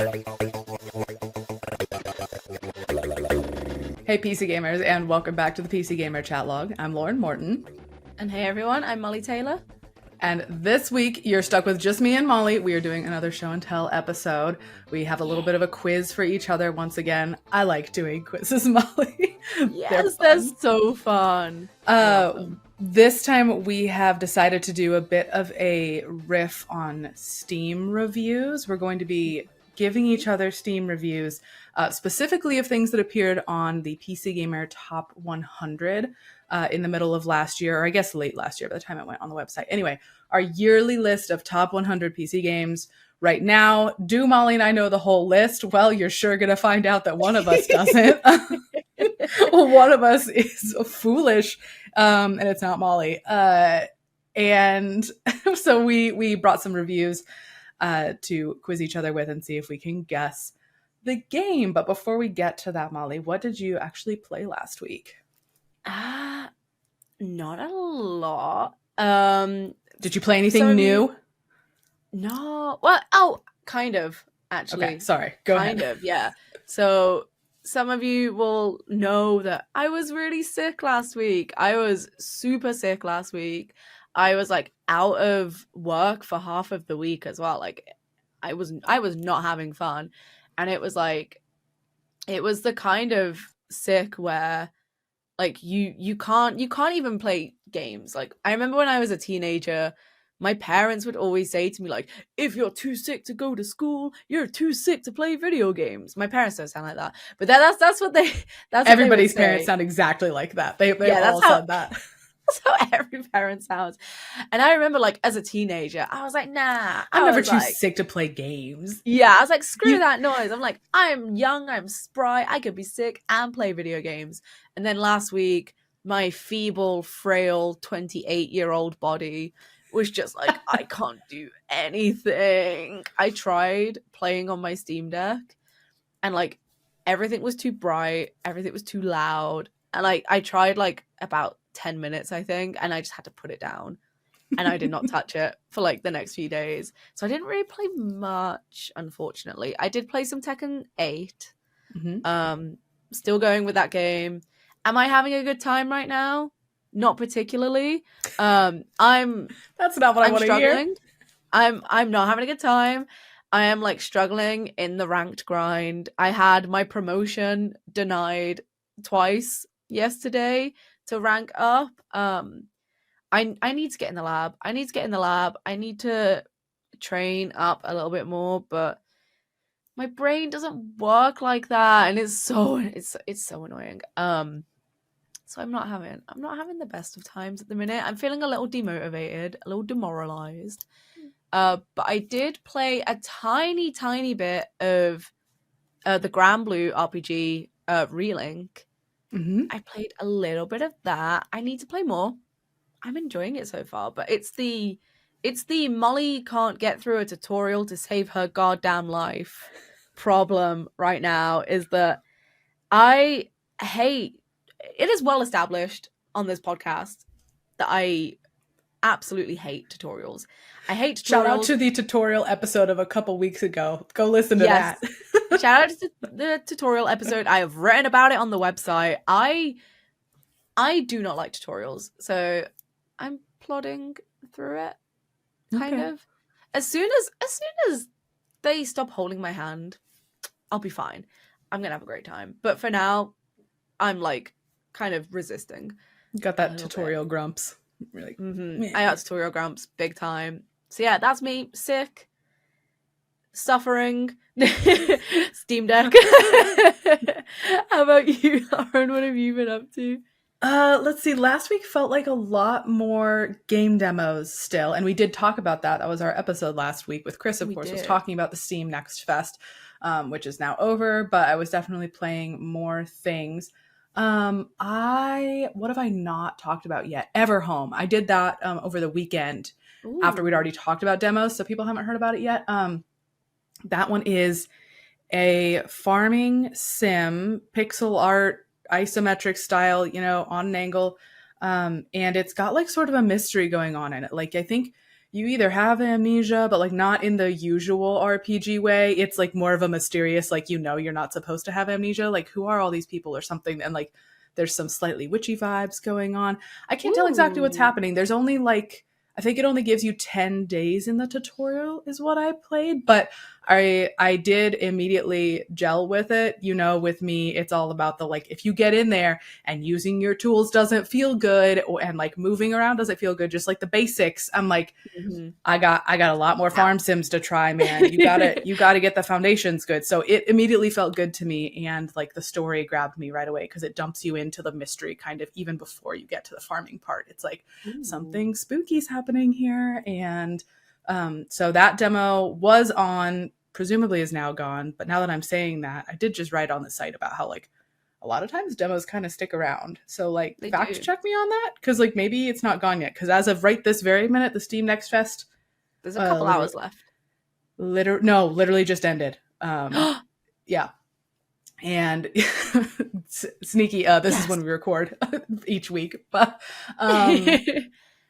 Hey PC gamers, and welcome back to the PC Gamer Chat Log. I'm Lauren Morton. And hey everyone, I'm Mollie Taylor. And this week, you're stuck with just me and Molly. We are doing another show and tell episode. We have a little bit of a quiz for each other once again. I like doing quizzes, Molly. Yes, they're so fun. This time we have decided to do a bit of a riff on Steam reviews. We're going to be giving each other Steam reviews, specifically of things that appeared on the PC Gamer Top 100 in the middle of last year, or I guess late last year by the time it went on the website. Anyway, our yearly list of top 100 PC games. Right now, do Molly and I know the whole list? Well, you're sure going to find out that one of us doesn't. One of us is foolish, and it's not Molly. And so we brought some reviews to quiz each other with and see if we can guess the game. But before we get to that, Molly, what did you actually play last week? Not a lot. Did you play anything new? No. Well, kind of, actually. Okay, sorry. Go ahead. Kind of, yeah. So some of you will know that I was really sick last week. I was super sick last week. I was like out of work for half of the week as well. Like I was not having fun. And it was the kind of sick where like you can't even play games. Like I remember when I was a teenager, my parents would always say to me, like, if you're too sick to go to school, you're too sick to play video games. My parents don't sound like that, but that's what they. That's everybody's what they parents sound exactly like that. They all said that. That's how every parent sounds. And I remember, like, as a teenager, I was like, nah. I'm never too sick to play games. Yeah, I was like, screw that noise. I'm like, I'm young, I'm spry, I could be sick and play video games. And then last week, my feeble, frail 28-year-old body was just like, I can't do anything. I tried playing on my Steam Deck, and, like, everything was too bright, everything was too loud. And, like, I tried, like, about 10 minutes, I think, and I just had to put it down, and I did not touch it for like the next few days. So I didn't really play much, unfortunately. I did play some Tekken 8. Still going with that game. Am I having a good time right now? Not particularly. That's not what I want to hear. I'm not having a good time. I am like struggling in the ranked grind. I had my promotion denied twice yesterday to rank up. I need to get in the lab. I need to train up a little bit more, but my brain doesn't work like that, and it's so annoying. So I'm not having the best of times at the minute. I'm feeling a little demotivated, a little demoralized. But I did play a tiny bit of the Grand Blue RPG Relink. I played a little bit of that. I need to play more. I'm enjoying it so far, but it's the Molly can't get through a tutorial to save her goddamn life problem right now. Is that I hate it. Is well established on this podcast that I absolutely hate tutorials. I hate tutorials. Shout out to the tutorial episode of a couple weeks ago. Go listen to that. Shout out to the tutorial episode. I have written about it on the website. I do not like tutorials, so I'm plodding through it. Kind of. As soon as they stop holding my hand, I'll be fine. I'm gonna have a great time. But for now, I'm like kind of resisting. You got that tutorial grumps. You're like, I got tutorial grumps big time. So yeah, that's me. Sick. Suffering. Steam Deck. How about you, Lauren? What have you been up to? Let's see. Last week felt like a lot more game demos still, and we did talk about that. That was our episode last week with Chris, of course, was talking about the Steam Next Fest, which is now over, but I was definitely playing more things. What have I not talked about yet? Everhome. I did that over the weekend. Ooh. After we'd already talked about demos, so people haven't heard about it yet. That one is a farming sim, pixel art, isometric style, on an angle. And it's got like sort of a mystery going on in it. Like I think you either have amnesia, but like not in the usual RPG way. It's like more of a mysterious, like, you're not supposed to have amnesia. Like, who are all these people or something? And like, there's some slightly witchy vibes going on. I can't tell exactly what's Ooh. happening. There's only like, I think it only gives you 10 days in the tutorial is what I played, but I did immediately gel with it. With me, it's all about the, like, if you get in there and using your tools doesn't feel good, and like moving around doesn't feel good, just like the basics, I'm like, Mm-hmm. I got a lot more farm sims to try, man. You gotta get the foundations good. So it immediately felt good to me, and like the story grabbed me right away because it dumps you into the mystery kind of even before you get to the farming part. It's like Ooh. something spooky's happening here, and so that demo was on, presumably is now gone. But now that I'm saying that, I did just write on the site about how like a lot of times demos kind of stick around. So like They fact do. check me on that, because like maybe it's not gone yet. Because as of right this very minute, the Steam Next Fest There's a couple literally, hours left. literally just ended. Yeah, and sneaky. This is Yes. when we record each week, but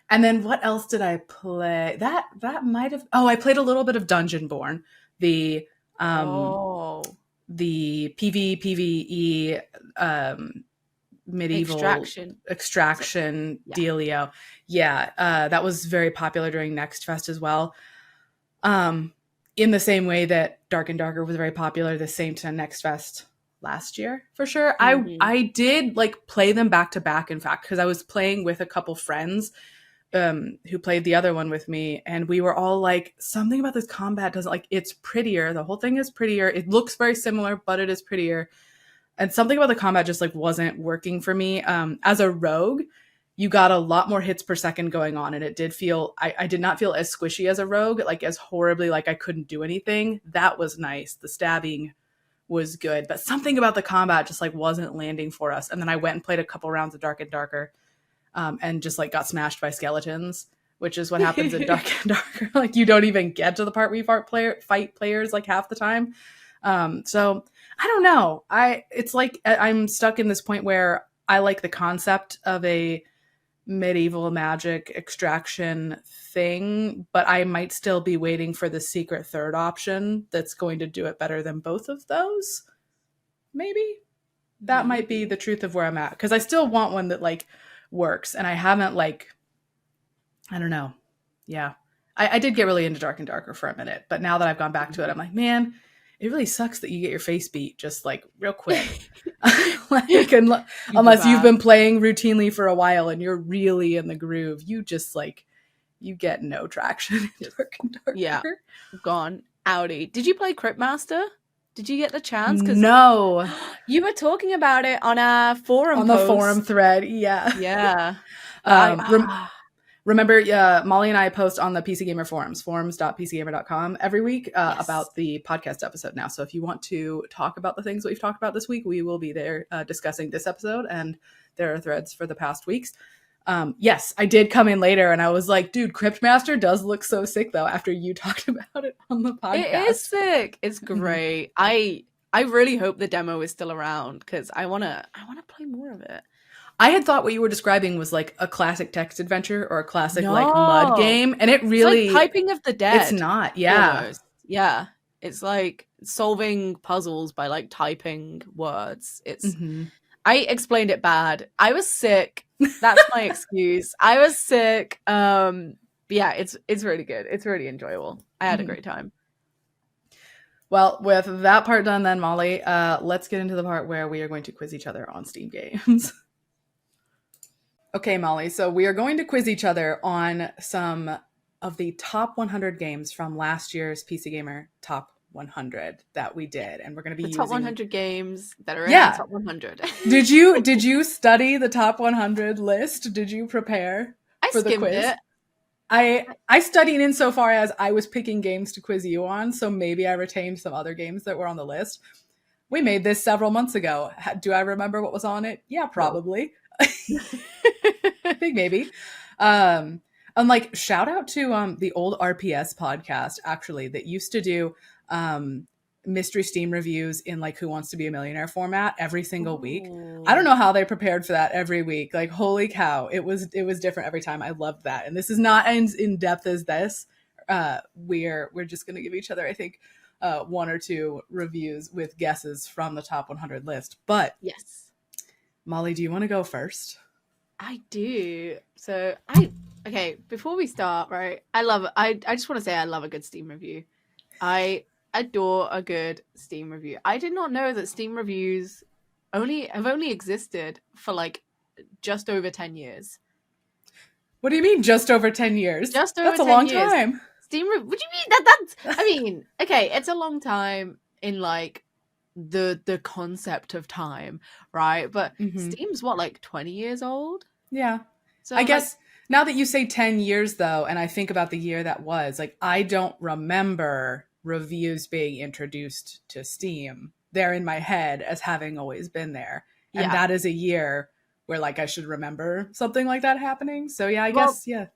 and then what else did I play? That might have. Oh, I played a little bit of Dungeonborn, the um Oh. the PvE medieval Extraction. extraction Yeah. dealio. Yeah, that was very popular during Next Fest as well. Um, in the same way that Dark and Darker was very popular the same to Next Fest last year, for sure. Mm-hmm. I did like play them back to back, in fact, because I was playing with a couple friends who played the other one with me, and we were all like, something about this combat doesn't, like, it's prettier. The whole thing is prettier. It looks very similar, but it is prettier. And something about the combat just like wasn't working for me. As a rogue, you got a lot more hits per second going on, and it did feel, I did not feel as squishy as a rogue, like as horribly like I couldn't do anything. That was nice. The stabbing was good, but something about the combat just like wasn't landing for us. And then I went and played a couple rounds of Dark and Darker, and just like got smashed by skeletons, which is what happens in Dark and Darker. Like, you don't even get to the part where you fight players like half the time. So I don't know. It's like I'm stuck in this point where I like the concept of a medieval magic extraction thing, but I might still be waiting for the secret third option that's going to do it better than both of those. Maybe that might be Maybe. the truth of where I'm at, because I still want one that like works, and I haven't like, I don't know. Yeah. I did get really into Dark and Darker for a minute, but now that I've gone back to it, I'm like, man, it really sucks that you get your face beat just like real quick. Like, Super unless you've bad. been playing routinely for a while and you're really in the groove, you just like, you get no traction in Just Dark and yeah, Darker. gone. Audi. Did you play Cryptmaster? Did you get the chance? Because No. you were talking about it on our forum On the forum post. thread, yeah. Yeah. Um, Remember, Mollie and I post on the PC Gamer forums, forums.pcgamer.com, every week Yes. about the podcast episode now. So if you want to talk about the things that we've talked about this week, we will be there discussing this episode, and there are threads for the past weeks. Yes, I did come in later, and I was like, dude, Cryptmaster does look so sick, though, after you talked about it on the It is podcast. sick. It's Mhm. great. I really hope the demo is still around because I wanna play more of it. I had thought what you were describing was like a classic text adventure or a classic like mud No. game, and it It's like really, Typing of the it's Dead. not. Yeah. Almost. Yeah. It's like solving puzzles by like typing words. It's Mm-hmm. I explained it bad. I was sick. That's my excuse. I was sick. But yeah, it's really good. It's really enjoyable. I had a great time. Well, with that part done then, Mollie, let's get into the part where we are going to quiz each other on Steam games. Okay, Mollie, so we are going to quiz each other on some of the top 100 games from last year's PC Gamer Top 100 that we did, and we're going to be The using top 100 games that are in the top 100. Did you study the top 100 list? Did you prepare I for the skimmed quiz? it. I studied insofar as I was picking games to quiz you on, so maybe I retained some other games that were on the list. We made this several months ago. Do I remember what was on it? Yeah, probably. I think maybe. And like, shout out to the old RPS podcast, actually, that used to do mystery Steam reviews in like Who Wants to Be a Millionaire format every single week. I don't Ooh. know how they prepared for that every week. Like, holy cow, it was different every time. I loved that. And this is not as in depth as this. We're just gonna give each other, I think, one or two reviews with guesses from the top 100 list. But Yes, Molly, do you want to go first? I do. Okay, before we start, right? I just want to say I love a good Steam review. I adore a good Steam review. I did not know that Steam reviews only existed for like just over 10 years. What do you mean, just over 10 years? Just over That's a 10 long years. time. What do you mean that's I mean, okay, it's a long time in like the concept of time, right? But Hmm. Steam's what, like 20 years old? Yeah. I So like guess now that you say 10 years, though, and I think about the year that was, like, I don't remember reviews being introduced to Steam. They're in my head as having always been there. And yeah. that is a year where, like, I should remember something like that happening. So, yeah, I Well, guess, yeah.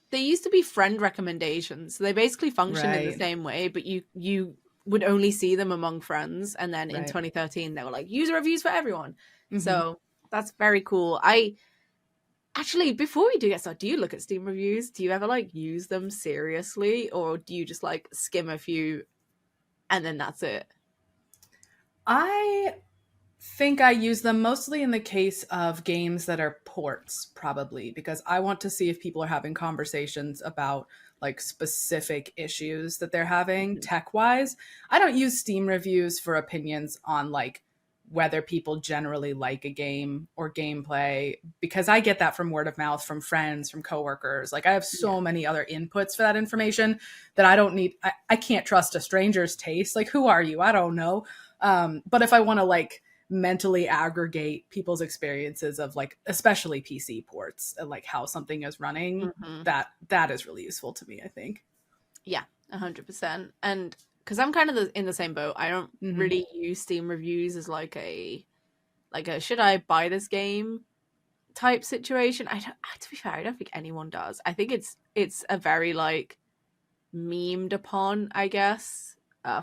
they used to be friend recommendations. So they basically functioned in the Right. same way, but you would only see them among friends. And then in Right. 2013, they were like user reviews for everyone. Hmm. So that's very cool. I actually, before we do get started, do you look at Steam reviews? Do you ever like use them seriously, or do you just like skim a few and then that's it? I think I use them mostly in the case of games that are ports, probably, because I want to see if people are having conversations about like specific issues that they're having Mhm. tech wise. I don't use Steam reviews for opinions on like whether people generally like a game or gameplay, because I get that from word of mouth, from friends, from coworkers. Like, I have Yeah. so many other inputs for that information that I don't need. I can't trust a stranger's taste. Like, who are you? I don't know. But if I want to like mentally aggregate people's experiences of like especially PC ports and like how something is running, Hmm. that is really useful to me, I think. Yeah, 100%. And because I'm kind of in the same boat, I don't Hmm. really use Steam reviews as like a should I buy this game type situation. I don't, to be fair, I don't think anyone does. I think it's a very like memed upon, I guess,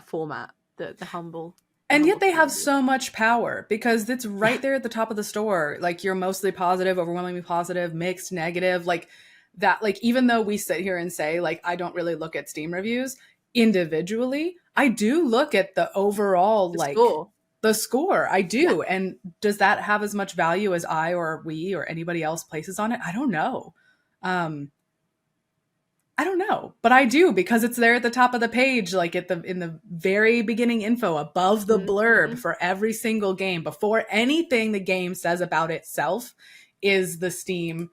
format. The And yet humble they Steam have review. so much power because it's Yeah, right there at the top of the store. Like, you're mostly positive, overwhelmingly positive, mixed, negative, like that. Like, even though we sit here and say like I don't really look at Steam reviews individually, I do look at the overall the like score. the score. I Yeah. do. And does that have as much value as I or we or anybody else places on it? I don't know. Um, I don't know, but I do because it's there at the top of the page, like at the in the very beginning info above the blurb Hmm. for every single game before anything the game says about itself is the Steam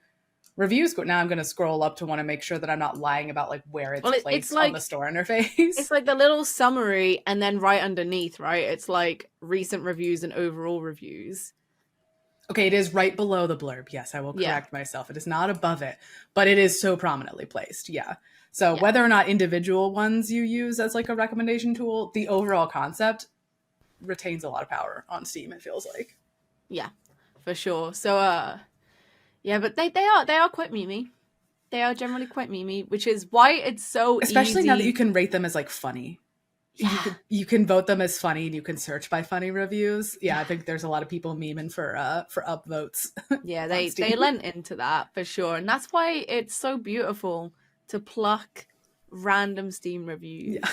review score. Now I'm going to scroll up to want to make sure that I'm not lying about like where it's Well, placed on the store it's interface. like the little summary, and then right underneath, right, it's like recent reviews and overall reviews. Okay, it is right below the blurb. Yes, I will Yeah, correct myself. It is not above it, but it is so prominently placed. Yeah. So yeah, whether or not individual ones you use as like a recommendation tool, the overall concept retains a lot of power on Steam, it feels like. yeah, for sure. So, yeah, but they are quite memey. They are generally quite memey, which is why it's so Especially now that you easy. can rate them as like funny. You Yeah, could you can vote them as funny and you can search by funny reviews. Yeah, yeah, I think there's a lot of people memeing for upvotes yeah. on They Steam. lent into that for sure, and that's why it's so beautiful to pluck random Steam Yeah. reviews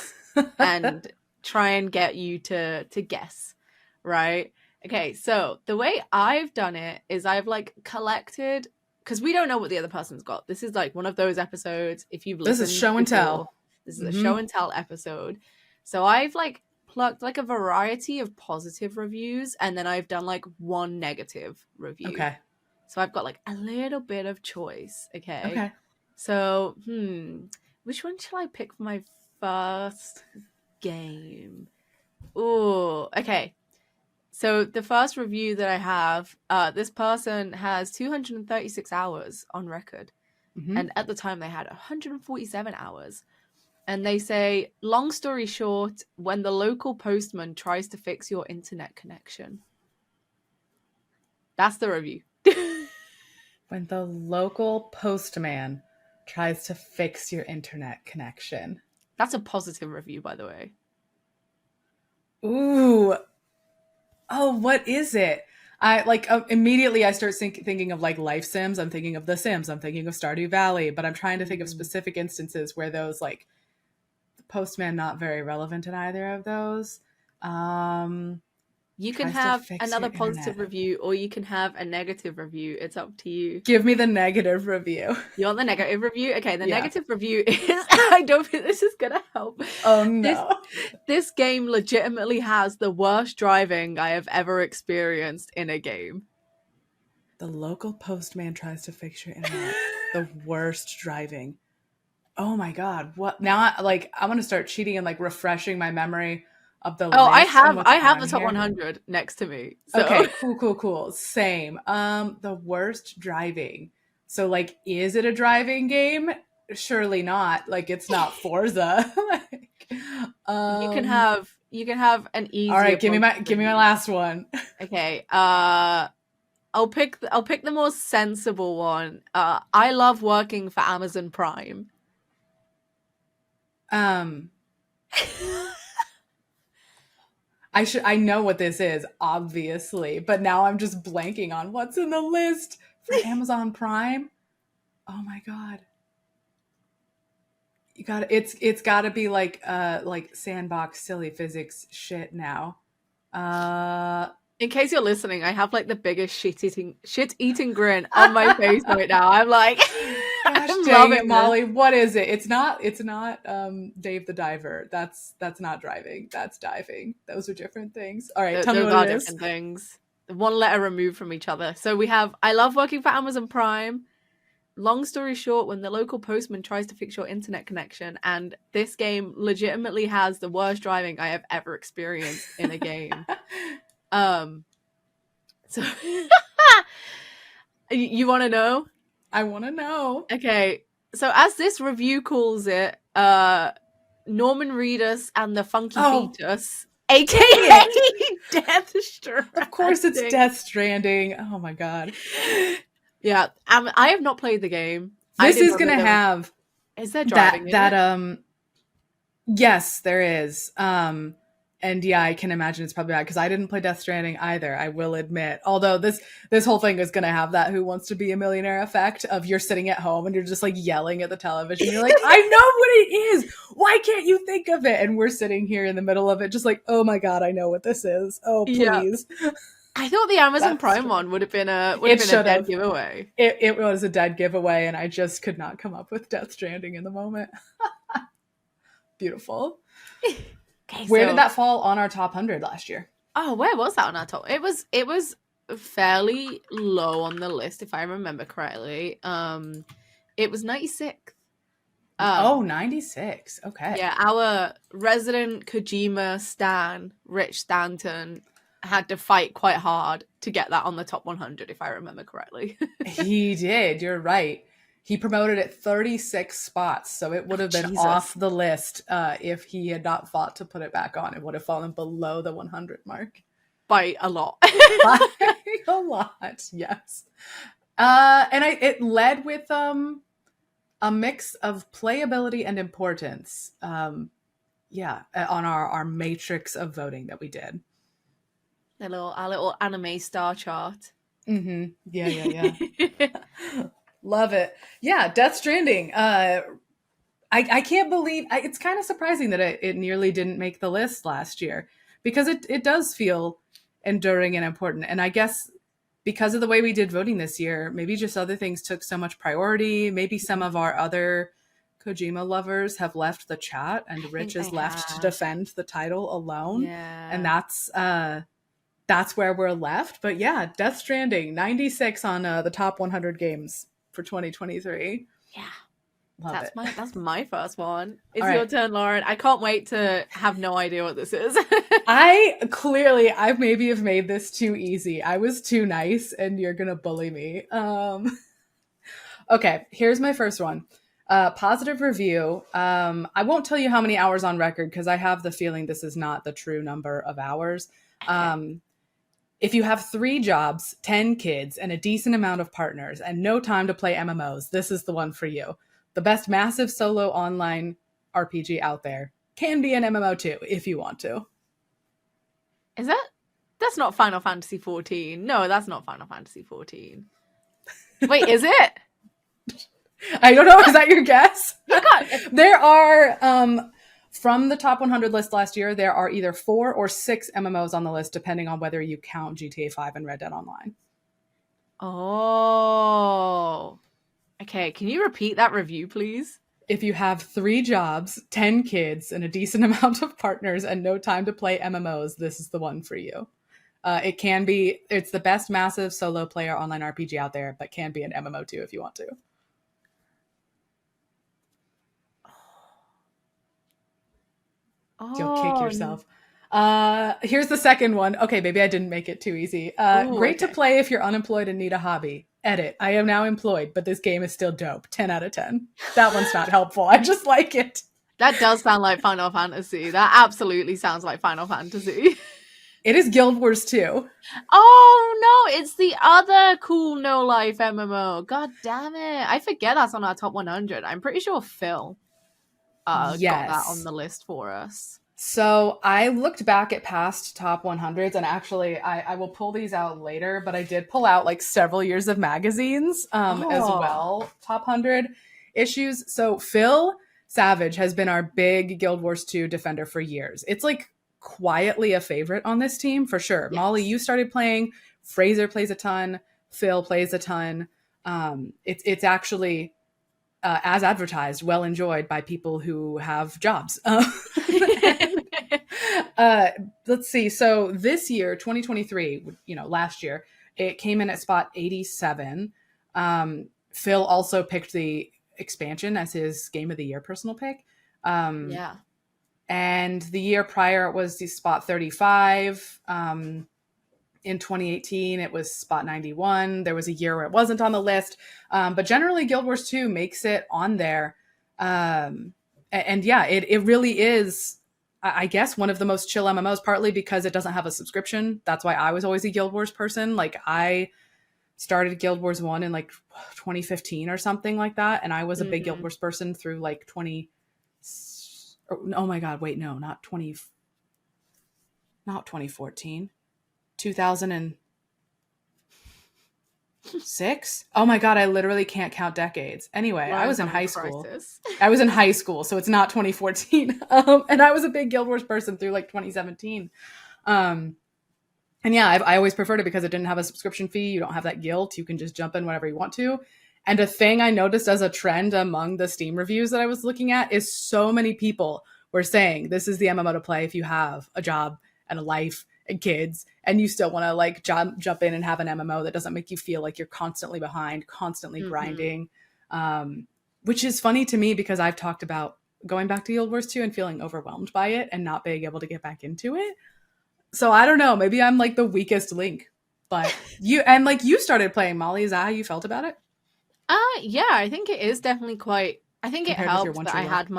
and try and get you to guess, right? Okay, so the way I've done it is I've like collected, because we don't know what the other person's got. This is like one of those episodes. If you've This is listened show and before, tell. this is a Hmm. show and tell episode. So I've like plucked like a variety of positive reviews, and then I've done like one negative review. Okay. So I've got like a little bit of choice. Okay. Okay. So, which one shall I pick for my first game? Oh, okay. So the first review that I have, this person has 236 hours on record, Hmm. and at the time they had 147 hours. And they say, long story short, when the local postman tries to fix your internet connection. That's the review. When the local postman tries to fix your internet connection. That's a positive review, by the way. Ooh. Oh, what is it? I like immediately I start thinking of like life sims. I'm thinking of The Sims. I'm thinking of Stardew Valley, but I'm trying to think of Mm. specific instances where those like Postman not very relevant in either of those. Um, You can tries to have fix your another positive internet. review or you can have a negative review. It's up to you. Give me the negative review. You want the negative review? Okay, the Yeah. negative review is I don't think this is gonna help. Oh This no. this game legitimately has the worst driving I have ever experienced in a game. The local postman tries to fix your internet. The worst driving. Oh my god. What now? I'm gonna start cheating and like refreshing my memory of the Oh, list and what's I have on the top here. 100 next to me. So Okay, cool. Same. The worst driving. So like, is it a driving game? Surely not. Like it's not Forza. Like, you can have an all easier right, positive give me my review. last one. Okay. I'll pick the more sensible one. I love working for Amazon Prime. Um, I know what this is, obviously, but now I'm just blanking on what's in the list for Amazon Prime. Oh my god. You got it's got to be like sandbox silly physics shit now. Uh In case you're listening, I have like the biggest shit eating grin on my face right now. I'm like Gosh I'm dang it, loving this. Molly. What is it? It's not Dave the Diver. That's not driving. That's diving. Those are different things. All right, tell me Those what it are is. different things. One letter removed from each other. So we have I love working for Amazon Prime. Long story short, when the local postman tries to fix your internet connection, and this game legitimately has the worst driving I have ever experienced in a game. Um, so you want to know? I want to know. Okay, so as this review calls it, Norman Reedus and the Funky Oh, Fetus, dang aka it. Death Of course it's Stranding. Death Stranding. Oh my god. Yeah, I have not played the game. I This did is not going know to there was. have Is there that driving in that it? yes, there is. And yeah, I can imagine it's probably bad because I didn't play Death Stranding either, I will admit. Although this whole thing is going to have that Who Wants to Be a Millionaire effect of you're sitting at home and you're just like yelling at the television. You're like, I know what it is. Why can't you think of it? And we're sitting here in the middle of it, just like, oh my god, I know what this is. Oh Yeah, please, I thought the Amazon Death Prime Stranding. one would have It been a should dead have. giveaway. It was a dead giveaway, and I just could not come up with Death Stranding in the moment. Beautiful. Okay, Where did so that fall on our top 100 last year? where was that on our top? It was fairly low on the list if I remember correctly. It was 96th. Oh, Um, 96. Okay. yeah, our resident Kojima stan, Rich Stanton, had to fight quite hard to get that on the top 100 if I remember correctly. He did. You're right. He promoted it 36 spots, so it would Oh, have been off Jesus. the list if he had not fought to put it back on. It would have fallen below the 100 mark By a lot. by a lot. Yes. It led with a mix of playability and importance. Yeah, on our matrix of voting that we did. Our little anime star chart. Mm-hmm. Yeah. Love it. Yeah, Death Stranding. I can't believe it's kind of surprising that it nearly didn't make the list last year because it does feel enduring and important. And I guess because of the way we did voting this year, maybe just other things took so much priority. Maybe some of our other Kojima lovers have left the chat and I Rich think they is left to have. defend the title alone. And Yeah. that's where we're left. But yeah, Death Stranding, 96 on the top 100 games for 2023. Yeah. Love it. That's my first one. All It's your right. turn, Lauren. I can't wait to have no idea what this is. I maybe have made this too easy. I was too nice and you're going to bully me. Okay, here's my first one. Positive review. I won't tell you how many hours on record because I have the feeling this is not the true number of hours. Okay. If you have 3 jobs, 10 kids, and a decent amount of partners, and no time to play MMOs, this is the one for you. The best massive solo online RPG out there. Can be an MMO too, if you want to. Is that? That's not Final Fantasy 14. No, that's not Final Fantasy 14. Wait, is it? I don't know. Is that your guess? You got There are, from the top 100 list last year, there are either 4 or 6 MMOs on the list, depending on whether you count GTA 5 and Red Dead Online. Oh. Okay, can you repeat that review, please? If you have 3 jobs, 10 kids, and a decent amount of partners and no time to play MMOs, this is the one for you. It's the best massive solo player online RPG out there, but can be an MMO too if you want to. You'll kick Oh. yourself. Here's the second one. Okay, maybe I didn't make it too easy. Ooh, Great to okay. play if you're unemployed and need a hobby. Edit. I am now employed, but this game is still dope. 10 out of 10. That one's not helpful. I just like it. That does sound like Final Fantasy. That absolutely sounds like Final Fantasy. It is Guild Wars 2. Oh no, it's the other cool no life MMO. God damn it. I forget that's on our top 100. I'm pretty sure Phil got that on Yes. the list for us. So I looked back at past top 100s, and actually I will pull these out later, but I did pull out like several years of magazines as Oh. well, top 100 issues. So Phil Savage has been our big Guild Wars 2 defender for years. It's like quietly a favorite on this team for sure. Mollie, Yes. you started playing, Fraser plays a ton, Phil plays a ton. It's actually as advertised, well enjoyed by people who have jobs. uh, let's see. So this year, 2023, last year, it came in at spot 87. Phil also picked the expansion as his game of the year personal pick. Yeah. And the year prior, it was the spot 35. In 2018, it was spot 91. There was a year where it wasn't on the list. But generally, Guild Wars 2 makes it on there. And yeah, it really is, I guess, one of the most chill MMOs, partly because it doesn't have a subscription. That's why I was always a Guild Wars person. Like, I started Guild Wars 1 in like 2015 or something like that. And I was a big Guild Wars person through like 20. Oh my God, wait, no, not 2014. 2006. Oh my God, I literally can't count decades. Anyway, I Lauren's was in having a high school. crisis. So it's not 2014. And I was a big Guild Wars person through like 2017. Um, and yeah, I always preferred it because it didn't have a subscription fee. You don't have that guilt. You can just jump in whenever you want to. And a thing I noticed as a trend among the Steam reviews that I was looking at is so many people were saying this is the MMO to play if you have a job and a life and kids and you still want to like jump in and have an MMO that doesn't make you feel like you're constantly behind, constantly grinding. Which is funny to me because I've talked about going back to Guild Wars 2 and feeling overwhelmed by it and not being able to get back into it. So I don't know, maybe I'm like the weakest link. But you started playing, Molly. Is that how you felt about it? Yeah, I think it is definitely quite. I think it Compared with your helped one that true I love? had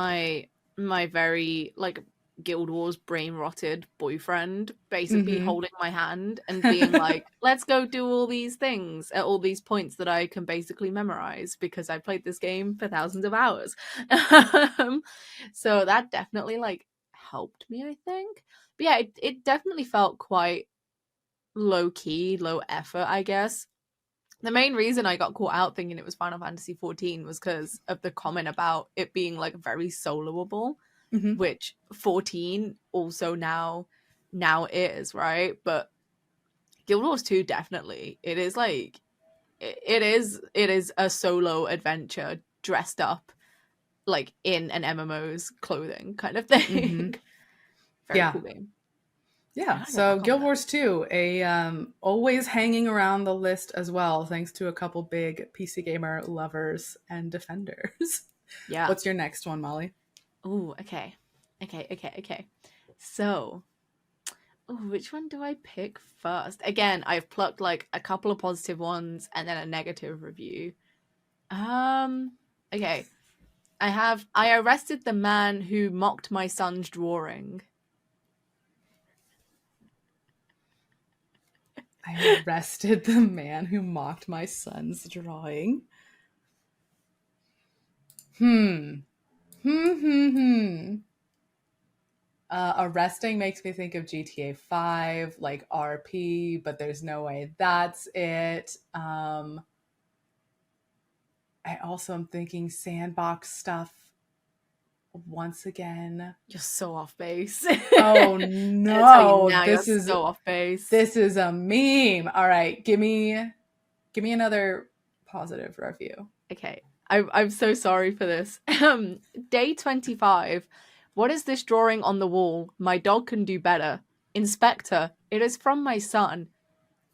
my very like Guild Wars brain rotted boyfriend basically Mm-hmm. holding my hand and being like, "Let's go do all these things at all these points that I can basically memorize because I played this game for thousands of hours." So that definitely like helped me, I think. But yeah, it definitely felt quite low key, low effort, I guess. The main reason I got caught out thinking it was Final Fantasy 14 was because of the comment about it being like very soloable, Mm-hmm. which 14 also now is, right? But Guild Wars 2 definitely. It is like it is a solo adventure dressed up like in an MMO's clothing kind of Mm-hmm. thing. Very Yeah. cool game. I Yeah. gotta get So back on Guild that. Wars 2, a always hanging around the list as well, thanks to a couple big PC gamer lovers and defenders. Yeah. What's your next one, Molly? Oh, okay. Okay. So ooh, which one do I pick first? Again, I've plucked like a couple of positive ones and then a negative review. Um, okay. I arrested the man who mocked my son's drawing. I arrested the man who mocked my son's drawing. Hmm. Hmm. Arresting makes me think of GTA 5, like RP, but there's no way that's it. I also am thinking sandbox stuff once again. You're so off base. Oh I'm gonna tell you no, now, you're so off base. this is a meme. All right, give me another positive review. Okay, I'm so sorry for this. Day 25. What is this drawing on the wall? My dog can do better. Inspector, it is from my son.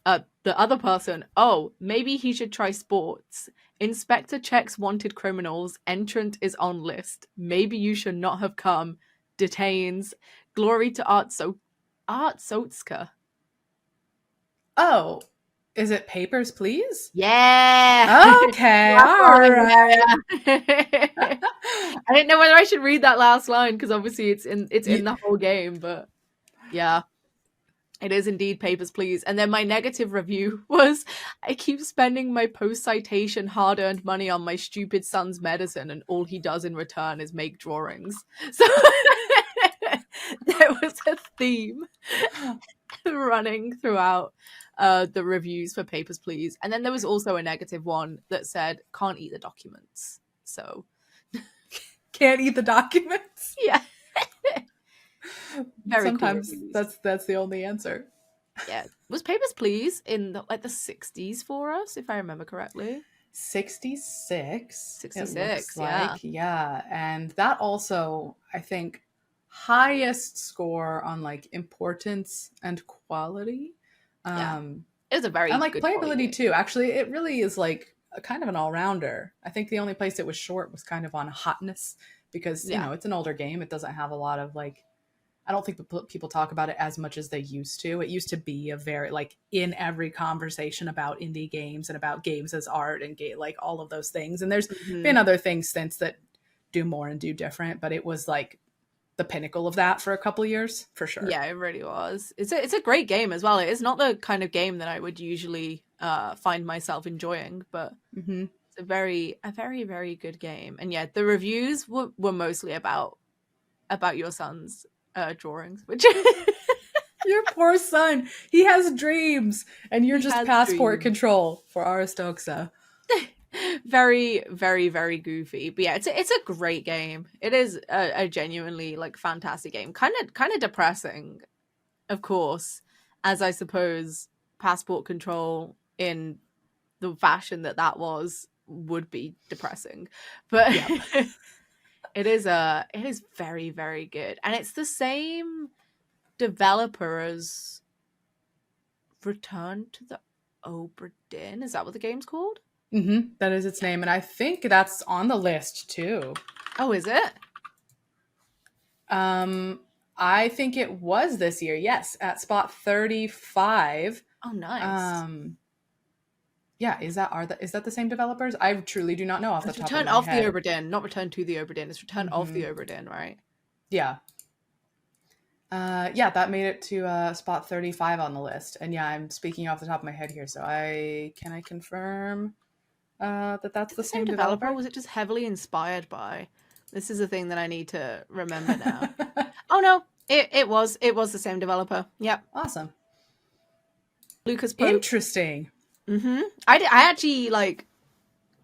The other person, oh, maybe he should try sports. Inspector checks wanted criminals. Entrant is on list. Maybe you should not have come. Detains. Glory to Art Sotska. Oh, is it Papers, Please? Yeah. Okay, That's all right. right. I didn't know whether I should read that last line because obviously it's in the whole game, but yeah. It is indeed Papers, Please. And then my negative review was, I keep spending my post-citation hard-earned money on my stupid son's medicine, and all he does in return is make drawings. So there was a theme running throughout the reviews for Papers, Please. And then there was also a negative one that said, can't eat the documents. So Can't eat the documents. yeah. Very Sometimes cool that's the only answer. Yeah. Was Papers, Please in the 60s for us, if I remember correctly? 66. 66, it looks yeah. like. Yeah. And that also, I think, highest score on like importance and quality. Yeah. It was a very and like good playability too. Actually, it really is like a kind of an all-rounder. I think the only place it was short was kind of on hotness because, you know, it's an older game. It doesn't have a lot of like, I don't think people talk about it as much as they used to. It used to be a very like in every conversation about indie games and about games as art and like all of those things. And there's been other things since that do more and do different, but it was like the pinnacle of that for a couple of years for sure. Yeah, it really was. It's a great game as well. It is not the kind of game that I would usually find myself enjoying, but it's a very very good game. And yeah, the reviews were mostly about your son's drawings, which your poor son, he has dreams and you're just passport dreams. control for Aristoxa. Very very very goofy, but yeah, it's a great game. It is a genuinely like fantastic game, kind of depressing, of course, as I suppose passport control in the fashion that was would be depressing, but yep. It is very very good, and it's the same developer as Return to the Obra Dinn. Is that what the game's called? That is its name, and I think that's on the list too. Oh, is it? I think it was this year. Yes, at spot 35. Oh, nice. Yeah, is that the same developers? I truly do not know off the top of my head. Return of the Obra Dinn, not Return to the Obra Dinn. It's Return of the Obra Dinn, right? Yeah. Yeah, that made it to spot 35 on the list. And yeah, I'm speaking off the top of my head here, so can I confirm that's the same developer? Or was it just heavily inspired by? This is a thing that I need to remember now. Oh no, it was the same developer. Yep. Awesome. Lucas Pope. Interesting. I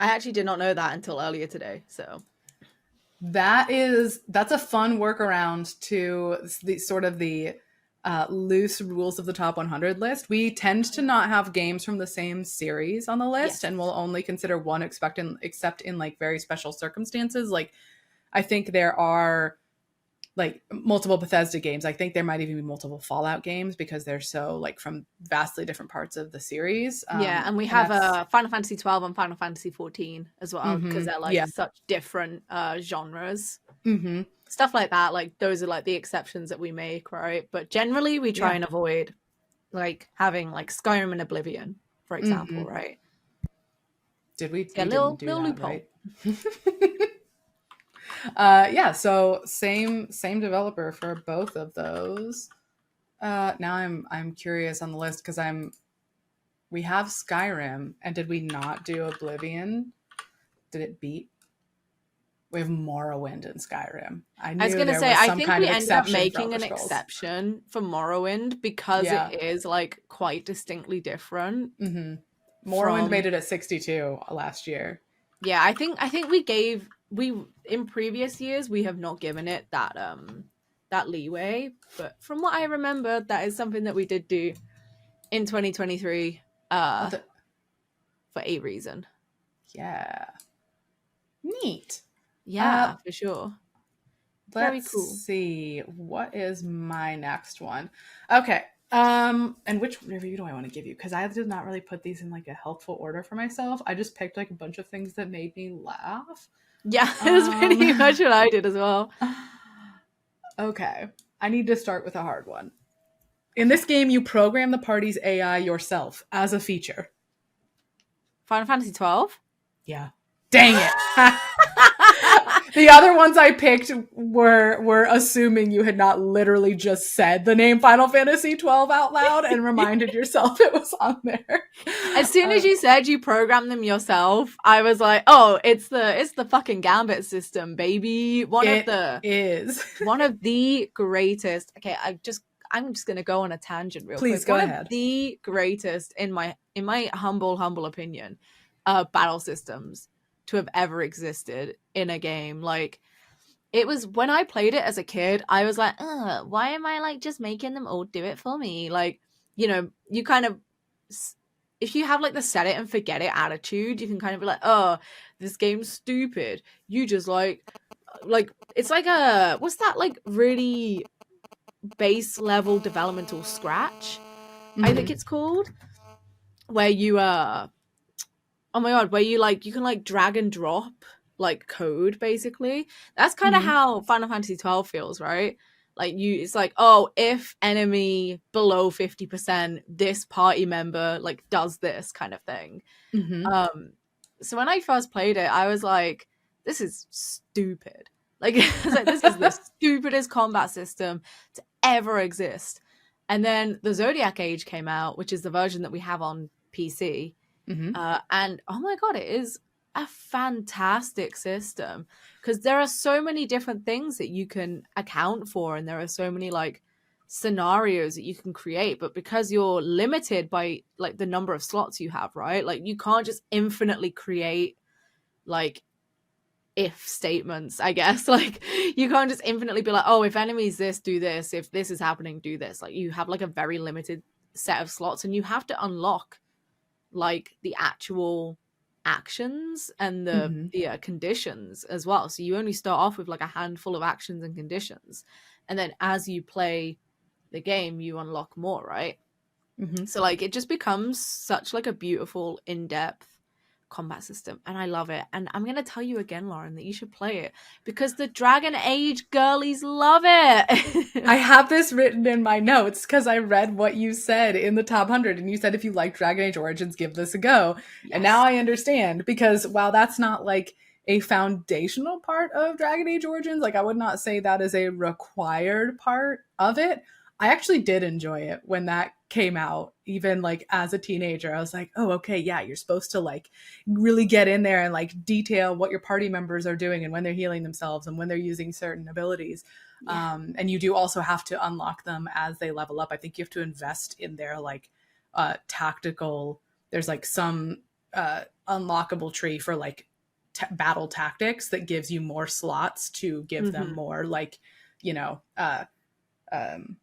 actually did not know that until earlier today. So that's a fun workaround to the sort of the loose rules of the top 100 list. We tend to not have games from the same series on the list, and we'll only consider one except in like very special circumstances. Like I think there are like multiple Bethesda games. I think there might even be multiple Fallout games because they're so like from vastly different parts of the series. And we have Final Fantasy 12 and Final Fantasy 14 as well, because they're like such different genres. Stuff like that, like those are like the exceptions that we make, right? But generally we try and avoid like having like Skyrim and Oblivion, for example, right? Did we? Yeah, we little didn't do that, loophole. Right? Yeah, so same developer for both of those. Now I'm curious on the list because we have Skyrim, and did we not do Oblivion? Did it beat We have Morrowind and Skyrim. I I was knew gonna there say, was I some think kind we of ended up exception for making Elder an Scrolls. exception for Morrowind because it Yeah. is like quite distinctly different Morrowind from. made it at 62 last year. Yeah, I think we in previous years we have not given it that leeway, but from what I remember, that is something that we did do in 2023 Oh, for a reason. yeah. Neat. Uh, Yeah, for sure. Very let's cool. see. What is my next one? Okay. And which review do I want to give you? Because I did not really put these in like a helpful order for myself. I just picked like a bunch of things that made me laugh. Yeah, it's pretty much Um, what I did as well. okay. I need to start with a hard one. In this Okay. game, you program the party's AI yourself as a feature. Final Fantasy 12? Yeah. Dang it. The other ones I picked were assuming you had not literally just said the name Final Fantasy 12 out loud and reminded yourself it was on there. As soon as Uh, you said you programmed them yourself, I was like, "Oh, it's the fucking Gambit system, baby. it is. One of the greatest." Okay, I'm just going to go on a tangent real Please quick. go One of ahead. the greatest in my humble opinion, battle systems to have ever existed in a game. Like, it was when I played it as a kid, I was like, why am I like just making them all do it for me? Like, you kind of, if you have like the set it and forget it attitude, you can kind of be like, oh, this game's stupid. You just like, it's like what's that like really base level developmental scratch? I think Mm-hmm. it's called, where you oh my god, where you can like drag and drop like code basically. That's kind of Mm-hmm. how Final Fantasy 12 feels, right? Like it's like, oh, if enemy below 50%, this party member like does this kind of thing. Mm-hmm. Um so when I first played it, I was like, this is stupid. Like, I was like, this is the stupidest combat system to ever exist. And then the Zodiac Age came out, which is the version that we have on PC, Mm-hmm. and oh my god, it is a fantastic system because there are so many different things that you can account for, and there are so many like scenarios that you can create. But because you're limited by like the number of slots you have, right? Like you can't just infinitely create like if statements, I guess. Like you can't just infinitely be like, oh, if enemies this, do this. If this is happening, do this. Like you have like a very limited set of slots, and you have to unlock like the actual actions and Mm-hmm. the conditions as well. So you only start off with like a handful of actions and conditions, and then as you play the game, you unlock more, right? Mm-hmm. So like it just becomes such like a beautiful, in-depth combat system, and I love it. And I'm gonna tell you again, Lauren, that you should play it because the Dragon Age girlies love I it. have this written in my notes because I read what you said in the top 100, and you said if you like Dragon Age Origins, give this a go. And now Yes. I understand because while that's not like a foundational part of Dragon Age Origins, like I would not say that is a required part of it. I actually did enjoy it when that came out, even like as a teenager. I was like, oh, okay, yeah, you're supposed to like really get in there and like detail what your party members are doing and when they're healing themselves and when they're using certain abilities. Yeah. And you do also have to unlock them as they level up. I think you have to invest in their like tactical. There's like some unlockable tree for like battle tactics that gives you more slots to give them Mm-hmm. more like you know um,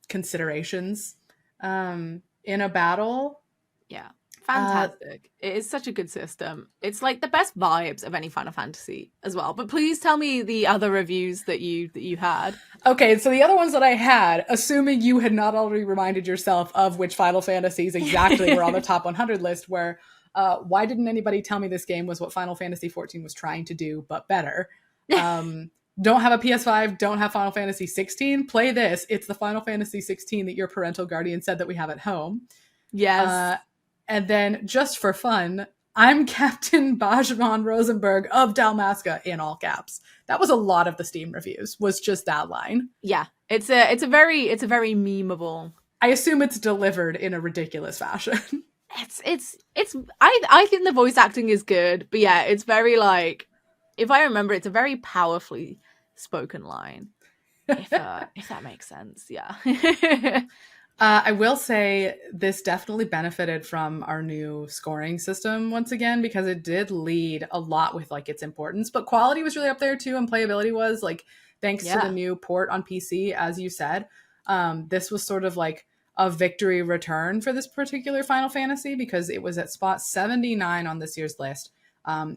considerations in a battle. Yeah. Uh, Fantastic. It is such a good system. It's like the best vibes of any Final Fantasy as well. But please tell me the other reviews that you had. Okay, so the other ones that I had, assuming you had not already reminded yourself of which Final Fantasies exactly were on the top 100 list, were why didn't anybody tell me this game was what Final Fantasy 14 was trying to do, but better? Don't have a PS5, don't have Final Fantasy 16, play this. It's the Final Fantasy 16 that your parental guardian said that we have at home. Yes. Uh, and then, just for fun, I'm Captain Bajman Rosenberg of Dalmasca in all caps. That was a lot of the Steam reviews, was just that line. Yeah. It's a very memeable. I assume it's delivered in a ridiculous fashion. It's I think the voice acting is good, but yeah, it's very like if I remember, it's a very powerfully spoken line. If that makes sense, yeah. I will say this definitely benefited from our new scoring system once again, because it did lead a lot with like its importance, but quality was really up there too, and playability was like, thanks to the Yeah. new port on PC, as you said. This was sort of like a victory return for this particular Final Fantasy, because it was at spot 79 on this year's list.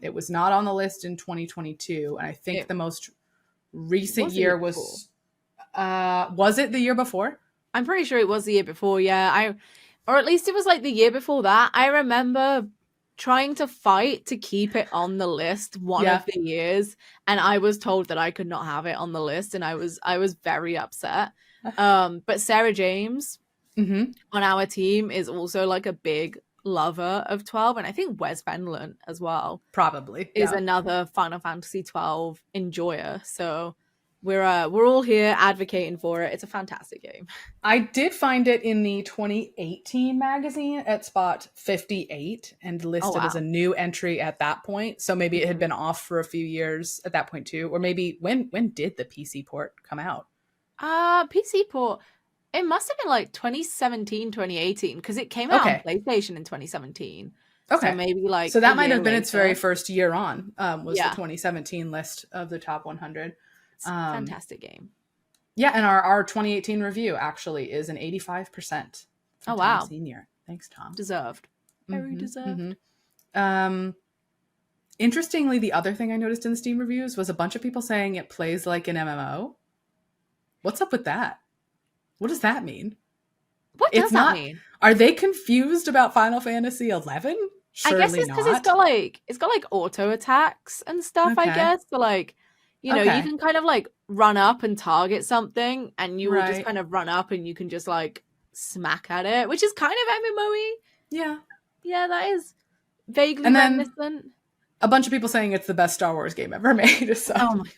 It was not on the list in 2022, and I think It the most recent was the year year before. was it the year before? I'm pretty sure it was the year before, yeah. Or at least it was like the year before that. I remember trying to fight to keep it on the list one Yeah. of the years, and I was told that I could not have it on the list, and I was very upset. But Sarah James Mm-hmm. on our team is also like a big lover of 12, and I think Wes Venland as well Probably, is yeah. another Final Fantasy 12 enjoyer. So we're all here advocating for it. It's a fantastic game. I did find it in the 2018 magazine at spot 58 and Oh listed as a wow. new entry at that point. So maybe it had Mhm. been off for a few years at that point too. Or maybe when did the PC port come out? PC port. It must have been like 2017, 2018, because it came out on Okay. PlayStation in 2017. So Okay. maybe like So a that might year have been its very later. first year on, was the Yeah, 2017 list of the top 100. it's a Um, fantastic game. yeah, and our 2018 review actually is an 85% from Oh Tom wow. Senior. Thanks, Tom. Deserved. Very Mm-hmm, deserved. mm-hmm. Interestingly, the other thing I noticed in the Steam reviews was a bunch of people saying it plays like an MMO. What's up with that? What does that mean? What It's does that not. mean? Are they confused about Final Fantasy 11? I guess Surely it's because not. it's got like auto attacks and stuff, I Okay. guess. So like, you Okay. can kind of like run up and target something and you will just Right. kind of run up and you can just like smack at it, which is kind of MMO-y. Yeah. Yeah, that is vaguely And then reminiscent. a bunch of people saying it's the best Star Wars game ever made. So Oh my.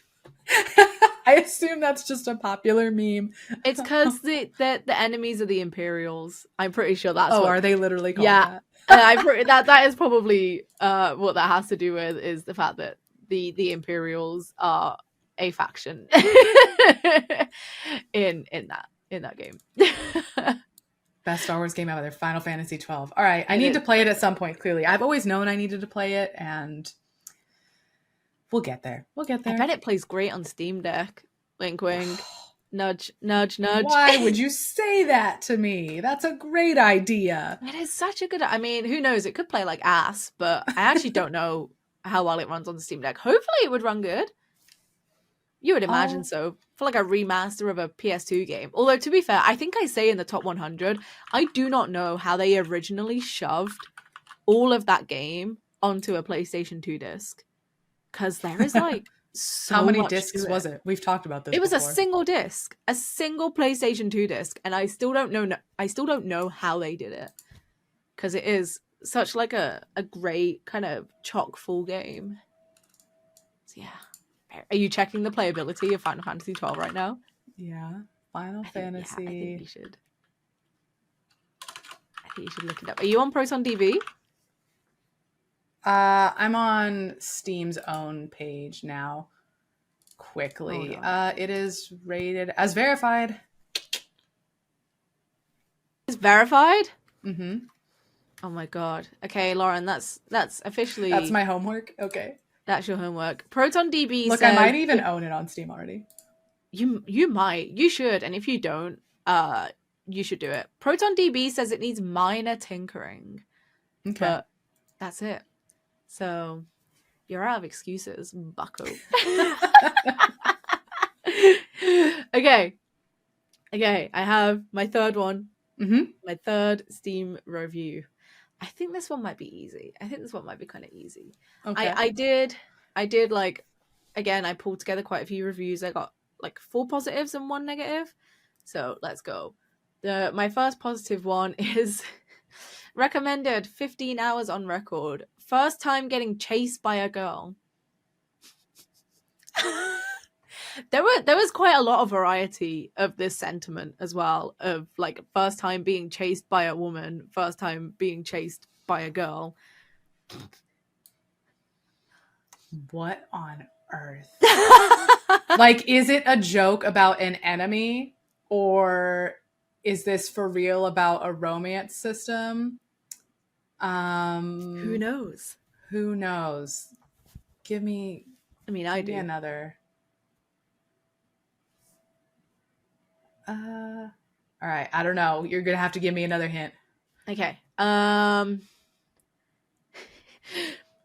I assume that's just a popular meme. It's because the enemies are the Imperials. I'm pretty sure that's Oh, what. are they literally called Yeah, that? that is probably what that has to do with is the fact that the Imperials are a faction in that game. Best Star Wars game ever. Final Fantasy 12. All right. I It need to is. play it at some point, clearly. I've always known I needed to play it, and we'll get there. We'll get I there. bet it plays great on Steam Deck. Wink, wink. Nudge, nudge, nudge. Why would you say that to me? That's a great idea. It is such a good. I mean, who knows? It could play like ass, but I actually don't know how well it runs on the Steam Deck. Hopefully, it would run good. You would imagine Oh, so for like a remaster of a PS2 game. Although to be fair, I think I say in the top 100, I do not know how they originally shoved all of that game onto a PlayStation 2 disc because there is like how so many much to discs it. was it? We've talked about this It was a before. single disc, a single PlayStation 2 disc, and I still don't know. I still don't know how they did it because it is such like a great kind of chock full game. So yeah. Are you checking the playability of Final Fantasy 12 right now? Yeah. Final I think Fantasy. you should. I think you should look it up. Are you on Proton DB? I'm on Steam's own page now. Hold Quickly. on. It is rated as verified. It's verified? Mm-hmm. Oh my god. Okay, Lauren, that's officially That's my homework. Okay. that's your homework. Proton DB Look, I says might even own it on Steam already. you might. You should, and if you don't, you should do it. Proton DB says it needs minor tinkering. Okay. But that's it. So you're out of excuses, bucko. Okay. Okay, I have my third one. Mm-hmm. My third Steam review. I think this one might be easy. I think this one might be kind of easy. Okay. I did like, again, I pulled together quite a few reviews. I got like 4 positives and 1 negative. So let's go. My first positive one is recommended 15 hours on record. First time getting chased by a girl. There was quite a lot of variety of this sentiment as well, of like first time being chased by a woman, first time being chased by a girl. What on earth? Like, is it a joke about an enemy, or is this for real about a romance system? Who Um, knows? who knows? Give me I mean, I give me do. another. Uh, all right, I don't know. You're gonna have to give me another hint. Okay.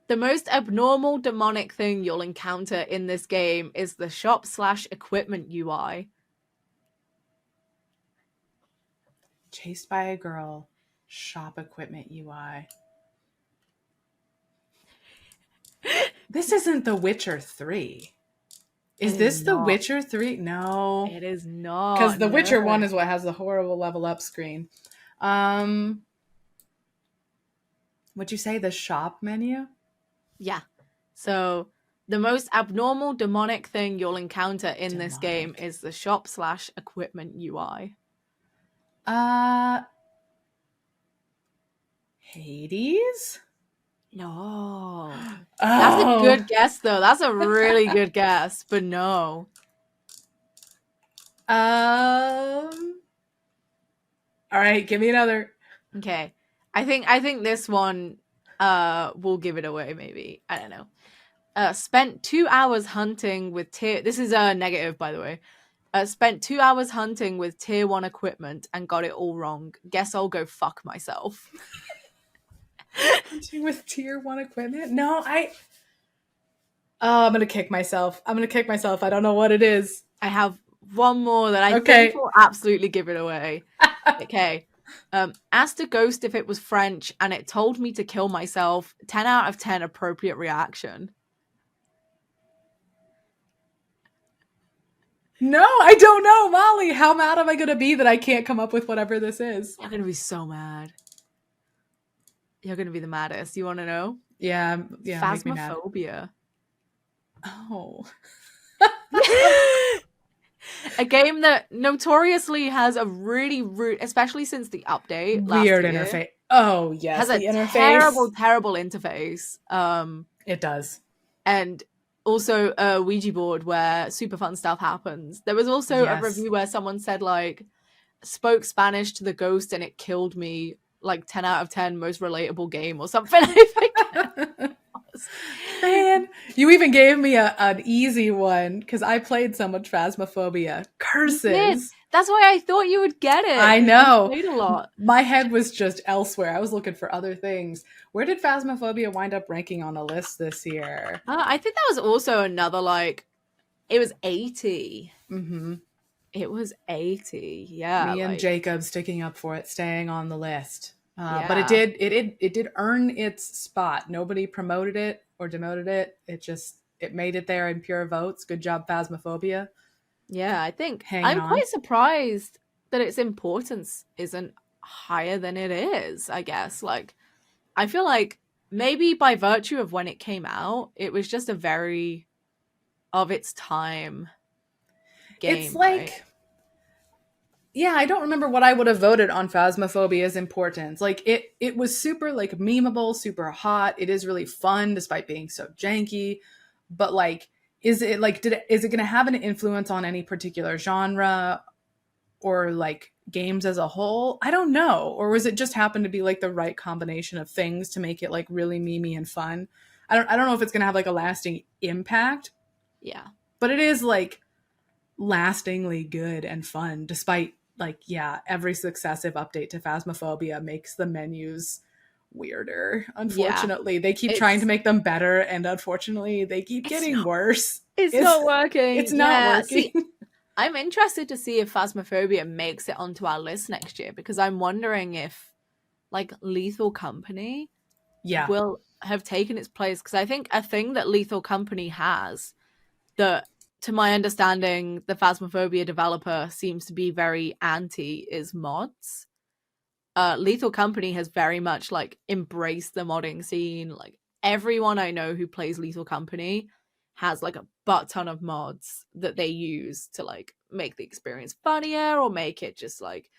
The most abnormal demonic thing you'll encounter in this game is the shop/equipment UI. Chased by a girl, shop equipment UI. This isn't The Witcher 3. It Is is this The not. Witcher 3? No. It is Because not. The Witcher 1 No. is what has the horrible level up screen. Um, would you say the shop menu? Yeah. So the most abnormal demonic thing you'll encounter in this game Demonic. is the shop/equipment UI. Uh, Hades? No. That's a Oh. good guess, though. That's a really good guess, but no. All right, give me another. Okay. I think this one will give it away, maybe. I don't know. Spent 2 hours hunting with tier. This is a negative, by the way. Spent 2 hours hunting with tier 1 equipment and got it all wrong. Guess I'll go fuck myself. Hunting with tier 1 equipment? No, Oh, I'm gonna kick myself. I don't know what it is. I have one more that I think Okay. will absolutely give it away. Okay. Asked a ghost if it was French and it told me to kill myself. 10 out of 10 appropriate reaction. No, I don't know, Molly. How mad am I gonna be that I can't come up with whatever this is? You're gonna be so mad. You're gonna be the maddest. You wanna know? Yeah, make me mad. Phasmophobia. Oh. A game that notoriously has a really rude, especially since the update last Weird year, interface. Oh, yes, has the a interface. terrible interface. It does. And also a Ouija board where super fun stuff happens. There was also a Yes. review where someone said like spoke Spanish to the ghost and it killed me. Like 10 out of 10 most relatable game or something. Man, you even gave me an easy one because I played so much Phasmophobia. Curses. That's why I thought you would get it. I know. You played a lot. My head was just elsewhere. I was looking for other things. Where did Phasmophobia wind up ranking on the list this year? I think that was also another like. It was 80. Mm-hmm. It was 80. Yeah. Me and Jacob sticking up for it, staying on the list. Yeah. But it did earn its spot. Nobody promoted it or demoted it. It made it there in pure votes. Good job, Phasmophobia. Yeah, I think Hang I'm on. quite surprised that its importance isn't higher than it is, I guess. Like, I feel like maybe by virtue of when it came out, it was just a very of its time game. It's like, right? yeah, I don't remember what I would have voted on Phasmophobia's importance. Like it was super like memeable, super hot. It is really fun despite being so janky. But like, is it going to have an influence on any particular genre or like games as a whole? I don't know. Or was it just happen to be like the right combination of things to make it like really memey and fun? I don't know if it's going to have like a lasting impact. Yeah. But it is like lastingly good and fun despite like every successive update to Phasmophobia makes the menus weirder. Unfortunately, they keep trying to make them better and unfortunately they keep getting worse. It's not working. It's not working. See, I'm interested to see if Phasmophobia makes it onto our list next year because I'm wondering if like Lethal Company will have taken its place because I think a thing that Lethal Company has that to my understanding the Phasmophobia developer seems to be very anti is mods. Lethal Company has very much like embraced the modding scene. Like everyone I know who plays Lethal Company has like a butt ton of mods that they use to like make the experience funnier or make it just like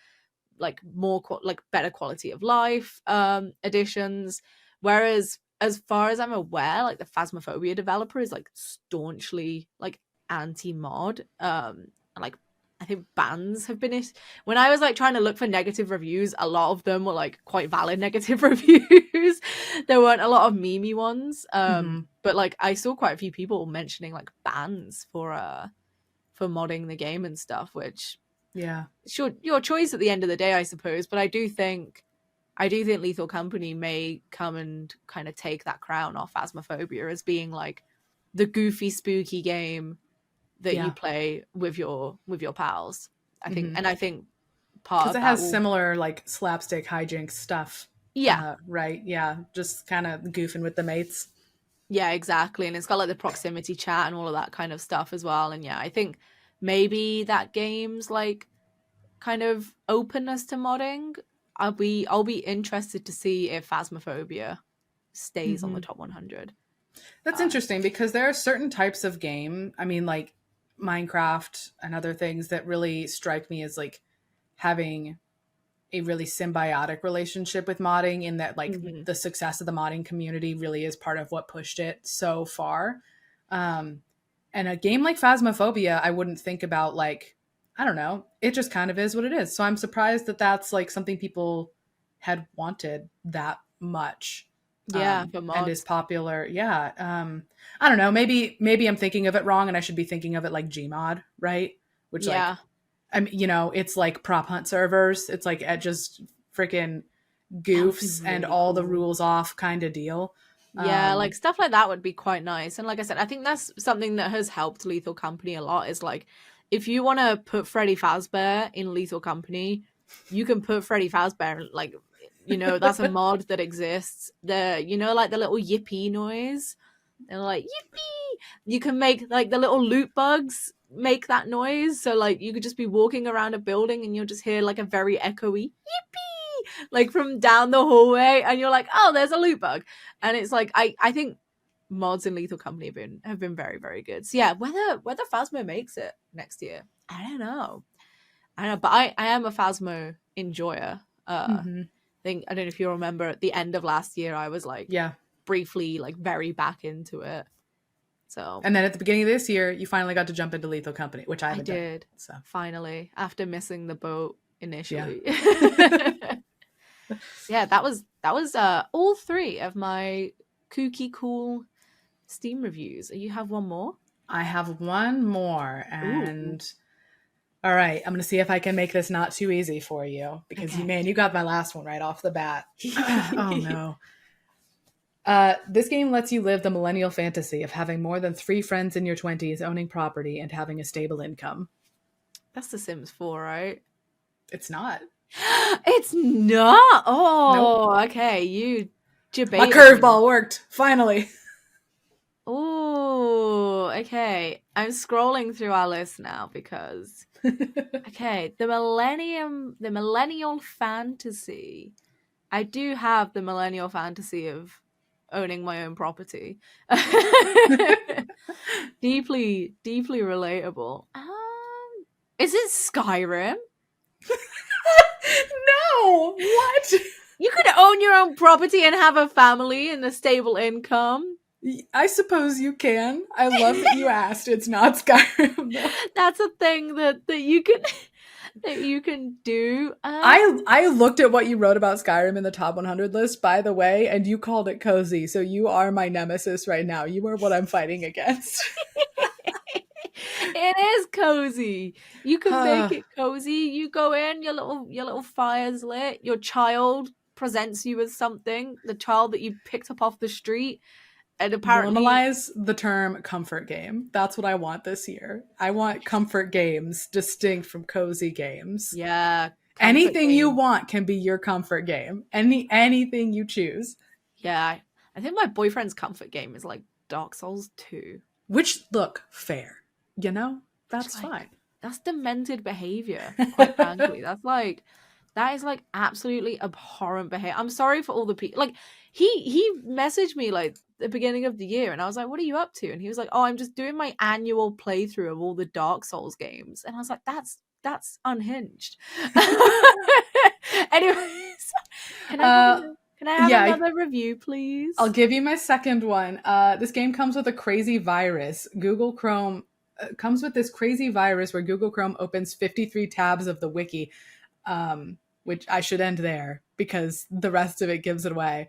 more like better quality of life additions. Whereas as far as I'm aware, like the Phasmophobia developer is like staunchly like anti-mod. And like I think bans have been when I was like trying to look for negative reviews, a lot of them were like quite valid negative reviews. There weren't a lot of memey ones. But like I saw quite a few people mentioning like bans for modding the game and stuff, which Yeah. it's your choice at the end of the day, I suppose. But I do think Lethal Company may come and kind of take that crown off Phasmophobia as being like the goofy, spooky game that you play with your pals. I think, and I think part because of it that has will, similar like slapstick hijinks stuff. yeah, Right. Yeah. Just kind of goofing with the mates. yeah, exactly. And it's got like the proximity chat and all of that kind of stuff as well. And yeah, I think maybe that game's like kind of openness to modding. I'll be interested to see if Phasmophobia stays on the top 100. That's interesting because there are certain types of game. I mean, like Minecraft and other things that really strike me as like having a really symbiotic relationship with modding, in that like the success of the modding community really is part of what pushed it so far. And a game like Phasmophobia, I wouldn't think about like, I don't know, it just kind of is what it is. So I'm surprised that that's like something people had wanted that much. Yeah, for And is mods. popular. Yeah. I don't know. Maybe I'm thinking of it wrong, and I should be thinking of it like Gmod, right? Which like, Yeah, I mean, it's like prop hunt servers. It's like at just freaking that would be goofs and really all the cool. rules off kind of deal. Yeah, like stuff like that would be quite nice. And like I said, I think that's something that has helped Lethal Company a lot is like if you want to put Freddy Fazbear in Lethal Company, you can put Freddy Fazbear like that's a mod that exists. Like the little yippee noise. They're like yippee. You can make like the little loot bugs make that noise. So like you could just be walking around a building and you'll just hear like a very echoey yippee like from down the hallway, and you're like, oh, there's a loot bug. And it's like I think mods in Lethal Company have been very, very good. So yeah, whether Phasmo makes it next year, I don't know. But I am a Phasmo enjoyer. I don't know if you remember at the end of last year, I was like Yeah. briefly like very back into it. So And then at the beginning of this year, you finally got to jump into Lethal Company, which I haven't done. did So finally after missing the boat initially. yeah. Yeah, that was all three of my kooky cool Steam reviews. You have one more? I have one more, and Ooh. all right, I'm going to see if I can make this not too easy for you, because Okay. you got my last one right off the bat. Oh no. This game lets you live the millennial fantasy of having more than 3 friends in your 20s, owning property, and having a stable income. That's The Sims 4, right? It's not. It's not. Nope. Oh, okay. You My debated me. curveball worked, finally. Oh, okay. I'm scrolling through our list now because okay, the millennial fantasy. I do have the millennial fantasy of owning my own property. Deeply, deeply relatable. Is it Skyrim? No! What? You could own your own property and have a family and a stable income. I suppose you can. I love that you asked. It's not Skyrim, though. That's a thing that you can that you can do. I looked at what you wrote about Skyrim in the top 100 list, by the way, and you called it cozy. So you are my nemesis right now. You are what I'm fighting against. It is cozy. You can make it cozy. You go in, your little fire's lit. Your child presents you with something. The child that you picked up off the street, and apparently Normalize the term comfort game. That's what I want this year. I want comfort games distinct from cozy games. yeah, Anything game. you want can be your comfort game. Anything you choose. Yeah, I think my boyfriend's comfort game is like Dark Souls 2. Which, look, fair. That's like, fine. That's demented behavior, quite frankly. That is like absolutely abhorrent behavior. I'm sorry for all the people. Like he messaged me like the beginning of the year, and I was like, "What are you up to?" And he was like, "Oh, I'm just doing my annual playthrough of all the Dark Souls games." And I was like, "That's unhinged." Anyways, can I Can I have Yeah, another review, I'll please? give you my second one. This game comes with a crazy virus. Google Chrome comes with this crazy virus where Google Chrome opens 53 tabs of the wiki, which I should end there because the rest of it gives it away.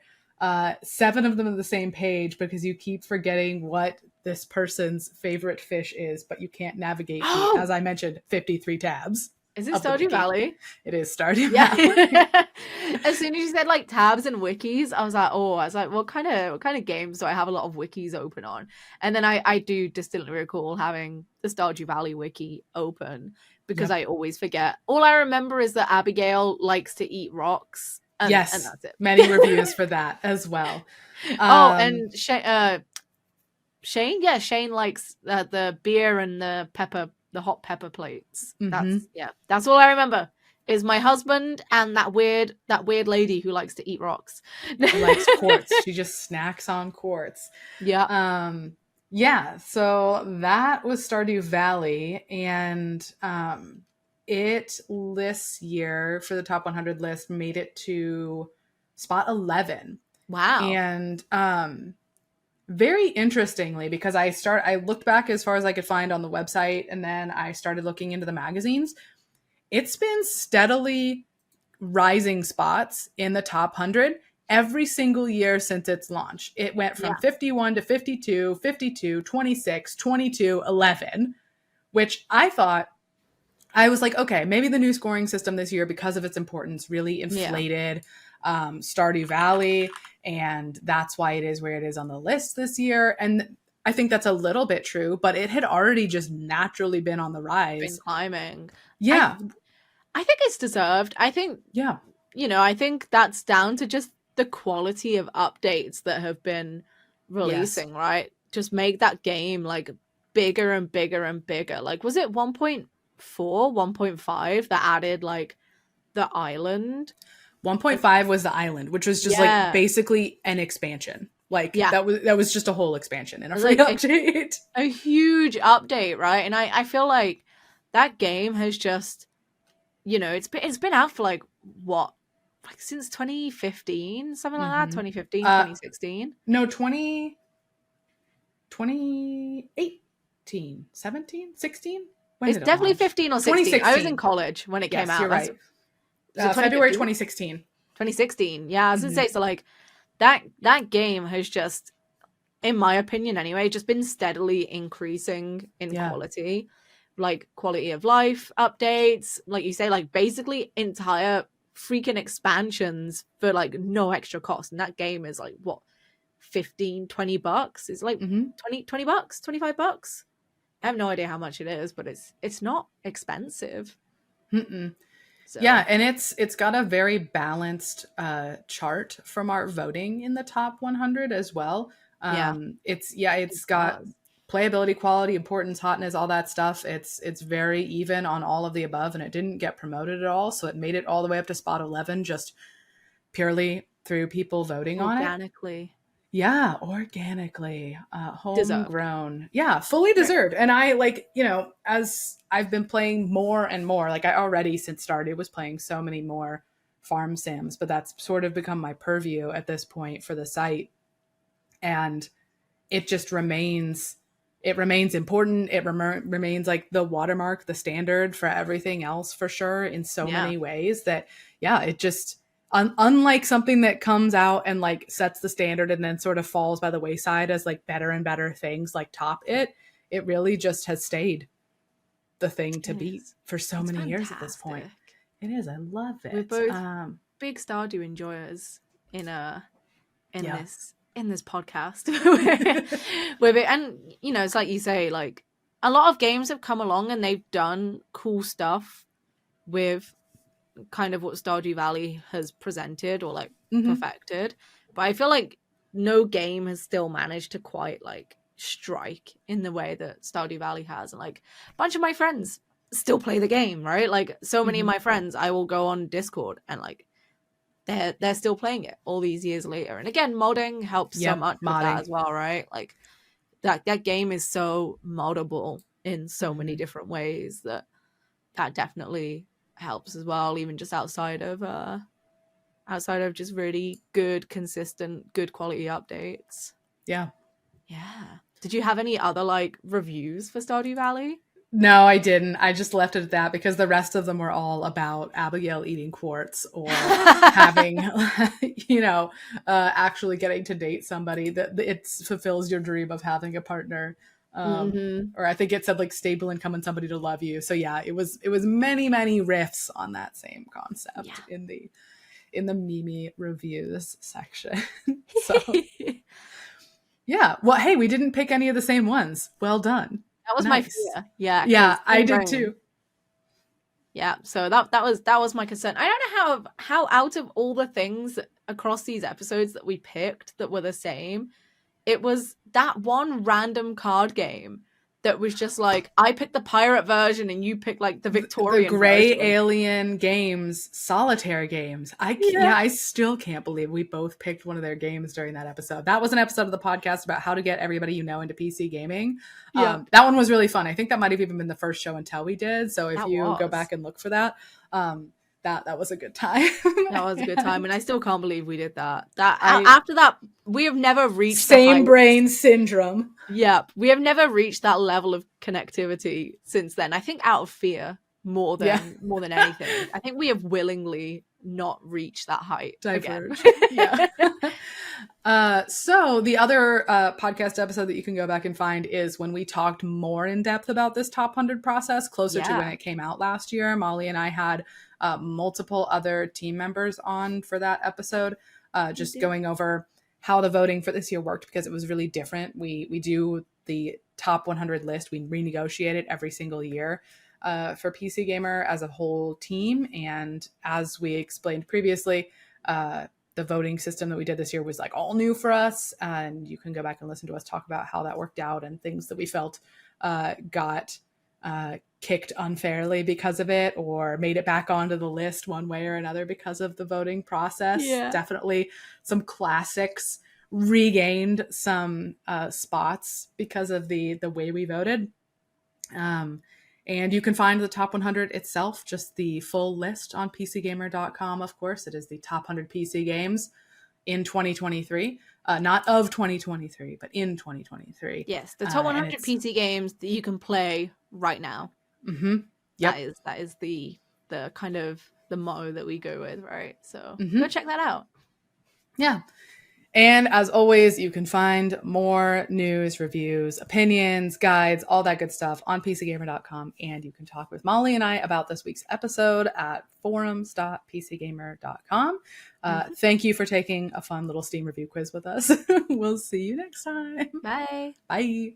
7 of them on the same page because you keep forgetting what this person's favorite fish is, but you can't navigate the, Oh, as I mentioned, 53 tabs is it of the Stardew wiki. Valley? It is Stardew Yeah. Valley. As soon as you said like tabs and wikis, I was like, what kind of games do I have a lot of wikis open on? And then I do distinctly recall having the Stardew Valley wiki open because Yep. I always forget. All I remember is that Abigail likes to eat rocks, and Yes, that's many it. reviews for that as well. Oh, Um, and Shane, yeah, Shane likes the beer and the hot pepper plates. mhm. That's all I remember. Is my husband and that weird lady who likes to eat rocks. She likes quartz. She just snacks on quartz. Yeah. Um, yeah, so that was Stardew Valley, and it this year for the top 100 list made it to spot 11. Wow. And very interestingly, because I looked back as far as I could find on the website, and then I started looking into the magazines. It's been steadily rising spots in the top 100 every single year since its launch. It went from Yeah. 51 to 52, 52, 26, 22, 11, which I thought, I was like, okay, maybe the new scoring system this year, because of its importance, really Yeah. inflated Stardew Valley. And that's why it is where it is on the list this year. And I think that's a little bit true, but it had already just naturally been on the Been rise. climbing. I Yeah. I think it's deserved. I think Yeah. I think that's down to just the quality of updates that have been Yes. releasing, right? Just make that game like bigger and bigger and bigger. Like, was it 1.4, 1.5 that added like the island? 1.5 was the island, which was just like Yeah. basically an expansion. Like Yeah. that was just a whole expansion and a free Like update. a huge update, right? And I feel like that game has just, it's been out for like what? Like since 2015, something like that, Mm-hmm. 2015, Uh 2016. no, 2018, 17, 16. When It's did it definitely launch? 15 or 16. I was in 2016. college when it came Yes, you're out. Was right. it February 2015? 2016. 2016. Yeah, I was gonna Mm-hmm. say, so like that game has just, in my opinion anyway, just been steadily increasing in Yeah. quality. Like quality of life updates, like you say, like basically entire freaking expansions for like no extra cost. And that game is like what, 15, $20? It's like Mm-hmm. 20 bucks, $25. I have no idea how much it is, but it's not expensive. Mm-mm. Yeah, So and it's got a very balanced chart from our voting in the top 100 as well. yeah, it It's got does. playability, quality, importance, hotness, all that stuff. It's very even on all of the above, and it didn't get promoted at all, so it made it all the way up to spot 11 just purely through people voting on it. Organically Yeah, organically, deserved. homegrown. Yeah, fully Right. deserved. And I like, as I've been playing more and more, like I already since Stardew was playing so many more farm sims, but that's sort of become my purview at this point for the site. And it just remains important. It remains like the watermark, the standard for everything else for sure in so Yeah. many ways that, yeah, it just, unlike something that comes out and like sets the standard and then sort of falls by the wayside as like better and better things like top it really just has stayed the thing to It beat is. for so It's many years at this point. fantastic. It is. I love We're it. both big Stardew enjoyers in in Yeah. this podcast. With it, and it's like you say, like a lot of games have come along and they've done cool stuff with kind of what Stardew Valley has presented or like Hmm. perfected. But I feel like no game has still managed to quite like strike in the way that Stardew Valley has. And like a bunch of my friends still play the game, right? Like so many of Hmm. my friends, I will go on Discord and like they're still playing it all these years later. And again, modding helps so Yep. much with that Modding. as well, right? Like that game is so moddable in so many Hmm. different ways that definitely helps as well, even just outside of outside of just really good, consistent, good quality updates. Yeah. Yeah. Did you have any other like reviews for Stardew Valley? No, I didn't. I just left it at that because the rest of them were all about Abigail eating quartz or having, actually getting to date somebody that it fulfills your dream of having a partner. Or I think it said like stable income and somebody to love you. So yeah, it was many, many riffs on that same concept in the Mimi reviews section. So yeah. Well, hey, we didn't pick any of the same ones. Well done. That was my Nice. fear. Yeah, Yeah, because I did too. Yeah, so that was my concern. I don't know how out of all the things across these episodes that we picked that were the same, it was that one random card game that was just like, I picked the pirate version and you picked like the The Victorian gray version. alien games, solitaire games. I still can't believe we both picked one of their games during that episode. That was an episode of the podcast about how to get everybody you know into PC gaming. Yeah. That one was really fun. I think that might have even been the first show and tell we did. So if you go back and look for that, that was a good time. That was a good time, and I still can't believe we did that. After that, we have never reached same brain syndrome. Yeah, we have never reached that level of connectivity since then. I think out of fear more than anything. I think we have willingly not reached that height again. Yeah. So the other podcast episode that you can go back and find is when we talked more in depth about this top 100 process closer to when it came out last year. Mollie and I had multiple other team members on for that episode, just going over how the voting for this year worked, because it was really different. We do the top 100 list. We renegotiate it every single year for PC Gamer as a whole team. And as we explained previously, the voting system that we did this year was like all new for us. And you can go back and listen to us talk about how that worked out and things that we felt got kicked unfairly because of it, or made it back onto the list one way or another because of the voting process. Definitely some classics regained some spots because of the way we voted. And you can find the top 100 itself, just the full list on pcgamer.com. Of course, it is the top 100 PC games in 2023. Not of 2023, but in 2023. Yes, the top 100 PC games that you can play right now. Mm-hmm. Yep. That is the kind of the motto that we go with, right? So go check that out. Yeah. And as always, you can find more news, reviews, opinions, guides, all that good stuff on pcgamer.com. And you can talk with Mollie and I about this week's episode at forums.pcgamer.com. Thank you for taking a fun little Steam review quiz with us. We'll see you next time. Bye. Bye.